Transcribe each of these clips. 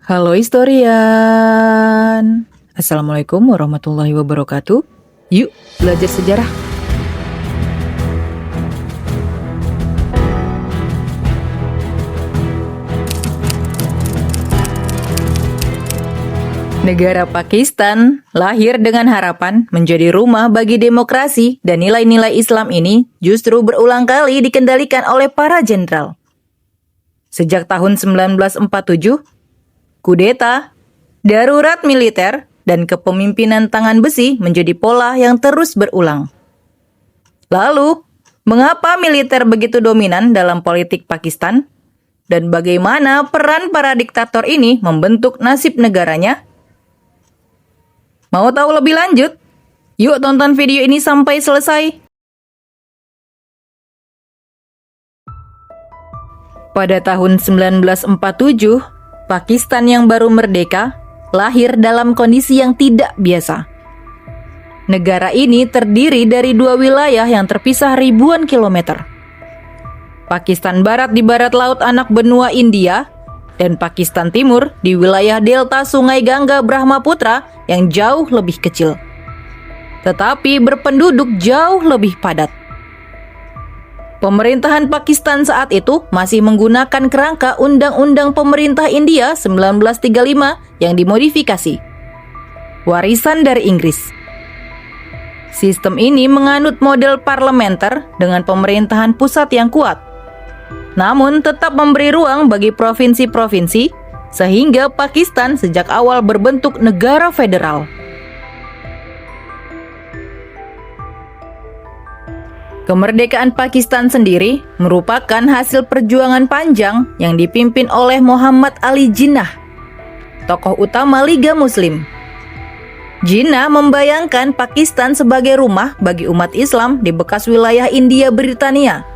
Halo historian. Assalamualaikum warahmatullahi wabarakatuh. Yuk belajar sejarah. Negara Pakistan lahir dengan harapan menjadi rumah bagi demokrasi dan nilai-nilai Islam ini justru berulang kali dikendalikan oleh para jenderal. Sejak tahun 1947, kudeta, darurat militer, dan kepemimpinan tangan besi menjadi pola yang terus berulang. Lalu, mengapa militer begitu dominan dalam politik Pakistan? Dan bagaimana peran para diktator ini membentuk nasib negaranya? Mau tahu lebih lanjut? Yuk tonton video ini sampai selesai. Pada tahun 1947, Pakistan yang baru merdeka lahir dalam kondisi yang tidak biasa. Negara ini terdiri dari dua wilayah yang terpisah ribuan kilometer. Pakistan Barat di barat laut anak benua India, dan Pakistan Timur di wilayah delta Sungai Gangga Brahmaputra yang jauh lebih kecil, tetapi berpenduduk jauh lebih padat. Pemerintahan Pakistan saat itu masih menggunakan kerangka Undang-Undang Pemerintah India 1935 yang dimodifikasi, warisan dari Inggris. Sistem ini menganut model parlementer dengan pemerintahan pusat yang kuat, namun tetap memberi ruang bagi provinsi-provinsi, sehingga Pakistan sejak awal berbentuk negara federal. Kemerdekaan Pakistan sendiri merupakan hasil perjuangan panjang yang dipimpin oleh Muhammad Ali Jinnah, tokoh utama Liga Muslim. Jinnah membayangkan Pakistan sebagai rumah bagi umat Islam di bekas wilayah India Britania,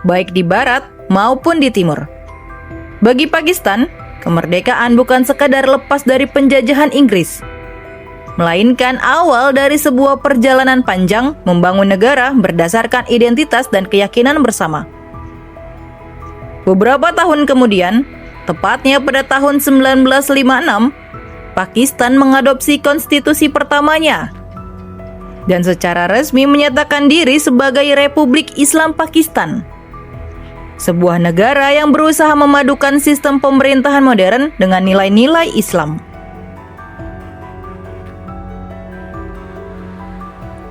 baik di barat maupun di timur. Bagi Pakistan, kemerdekaan bukan sekadar lepas dari penjajahan Inggris, melainkan awal dari sebuah perjalanan panjang membangun negara berdasarkan identitas dan keyakinan bersama. Beberapa tahun kemudian, tepatnya pada tahun 1956, Pakistan mengadopsi konstitusi pertamanya dan secara resmi menyatakan diri sebagai Republik Islam Pakistan, sebuah negara yang berusaha memadukan sistem pemerintahan modern dengan nilai-nilai Islam.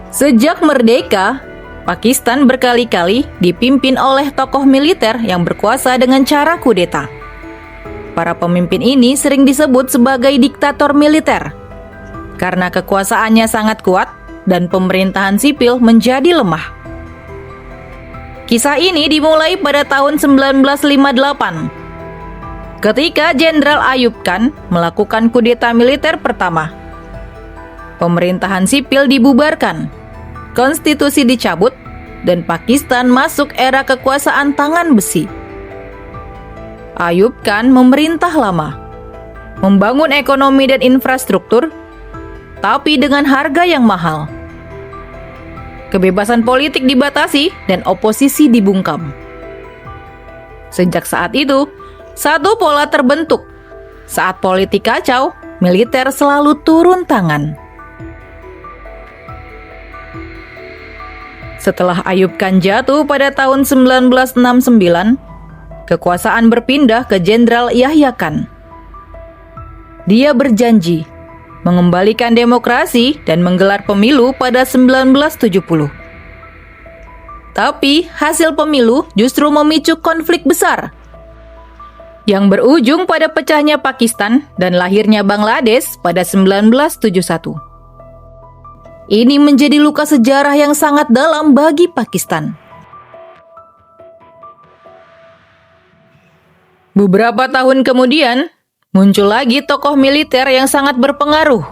Sejak merdeka, Pakistan berkali-kali dipimpin oleh tokoh militer yang berkuasa dengan cara kudeta. Para pemimpin ini sering disebut sebagai diktator militer karena kekuasaannya sangat kuat dan pemerintahan sipil menjadi lemah. Kisah ini dimulai pada tahun 1958 ketika Jenderal Ayub Khan melakukan kudeta militer pertama. Pemerintahan sipil dibubarkan, konstitusi dicabut, dan Pakistan masuk era kekuasaan tangan besi. Ayub Khan memerintah lama, membangun ekonomi dan infrastruktur, tapi dengan harga yang mahal. Kebebasan politik dibatasi dan oposisi dibungkam. Sejak saat itu, satu pola terbentuk. Saat politik kacau, militer selalu turun tangan. Setelah Ayub Khan jatuh pada tahun 1969, kekuasaan berpindah ke Jenderal Yahya Khan. Dia berjanji mengembalikan demokrasi dan menggelar pemilu pada 1970. Tapi hasil pemilu justru memicu konflik besar yang berujung pada pecahnya Pakistan dan lahirnya Bangladesh pada 1971. Ini menjadi luka sejarah yang sangat dalam bagi Pakistan. Beberapa tahun kemudian, muncul lagi tokoh militer yang sangat berpengaruh,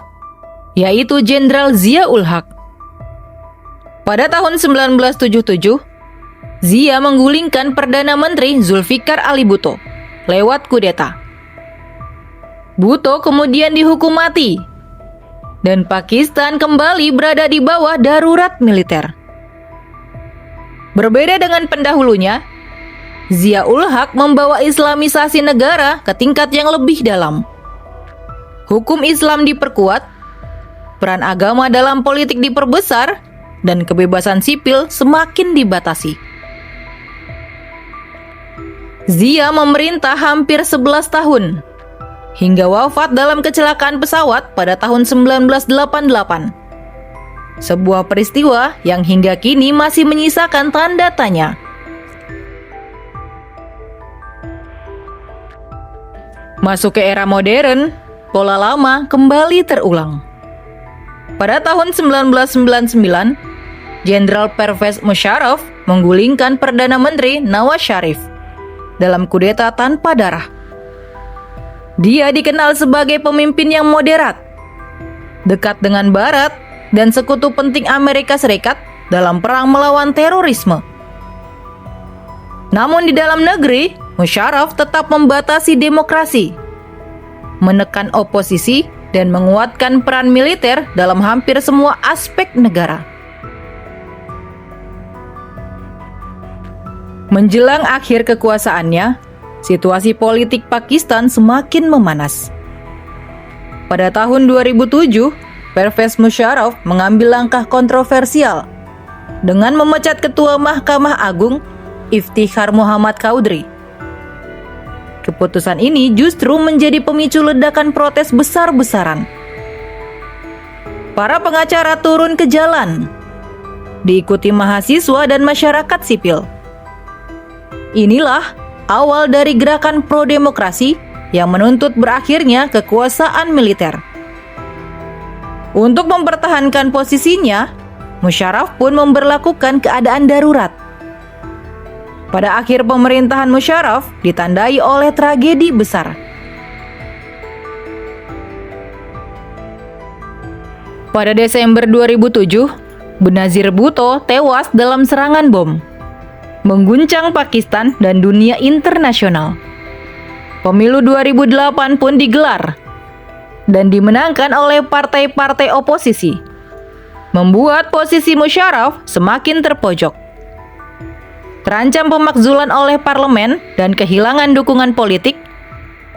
yaitu Jenderal Zia-ul Haq. Pada tahun 1977, Zia menggulingkan Perdana Menteri Zulfikar Ali Bhutto lewat kudeta. Bhutto kemudian dihukum mati, dan Pakistan kembali berada di bawah darurat militer. Berbeda dengan pendahulunya, Zia-ul Haq membawa islamisasi negara ke tingkat yang lebih dalam. Hukum Islam diperkuat, peran agama dalam politik diperbesar, dan kebebasan sipil semakin dibatasi. Zia memerintah hampir 11 tahun, hingga wafat dalam kecelakaan pesawat pada tahun 1988. Sebuah peristiwa yang hingga kini masih menyisakan tanda tanya. Masuk ke era modern, pola lama kembali terulang. Pada tahun 1999, Jenderal Pervez Musharraf menggulingkan Perdana Menteri Nawaz Sharif dalam kudeta tanpa darah. Dia dikenal sebagai pemimpin yang moderat, dekat dengan Barat, dan sekutu penting Amerika Serikat dalam perang melawan terorisme. Namun di dalam negeri, Musharraf tetap membatasi demokrasi, menekan oposisi, dan menguatkan peran militer dalam hampir semua aspek negara. Menjelang akhir kekuasaannya, situasi politik Pakistan semakin memanas. Pada tahun 2007, Pervez Musharraf mengambil langkah kontroversial dengan memecat Ketua Mahkamah Agung Iftikhar Muhammad Chaudhry. Keputusan ini justru menjadi pemicu ledakan protes besar-besaran. Para pengacara turun ke jalan, diikuti mahasiswa dan masyarakat sipil. Inilah awal dari gerakan pro-demokrasi yang menuntut berakhirnya kekuasaan militer. Untuk mempertahankan posisinya, Musharraf pun memberlakukan keadaan darurat. Pada akhir pemerintahan Musharraf ditandai oleh tragedi besar. Pada Desember 2007, Benazir Bhutto tewas dalam serangan bom, mengguncang Pakistan dan dunia internasional. Pemilu 2008 pun digelar dan dimenangkan oleh partai-partai oposisi, membuat posisi Musharraf semakin terpojok. Terancam pemakzulan oleh parlemen dan kehilangan dukungan politik,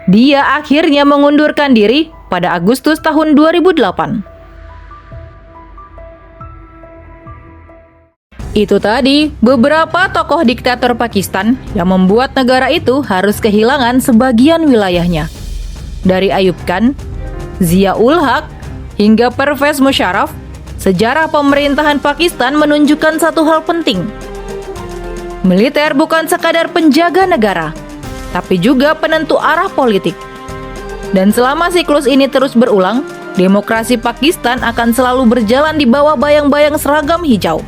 dia akhirnya mengundurkan diri pada Agustus tahun 2008. Itu tadi beberapa tokoh diktator Pakistan yang membuat negara itu harus kehilangan sebagian wilayahnya. Dari Ayub Khan, Zia-ul Haq, hingga Pervez Musharraf, sejarah pemerintahan Pakistan menunjukkan satu hal penting. Militer bukan sekadar penjaga negara, tapi juga penentu arah politik. Dan selama siklus ini terus berulang, demokrasi Pakistan akan selalu berjalan di bawah bayang-bayang seragam hijau.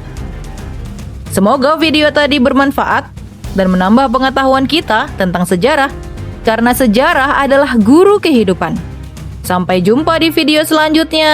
Semoga video tadi bermanfaat dan menambah pengetahuan kita tentang sejarah, karena sejarah adalah guru kehidupan. Sampai jumpa di video selanjutnya.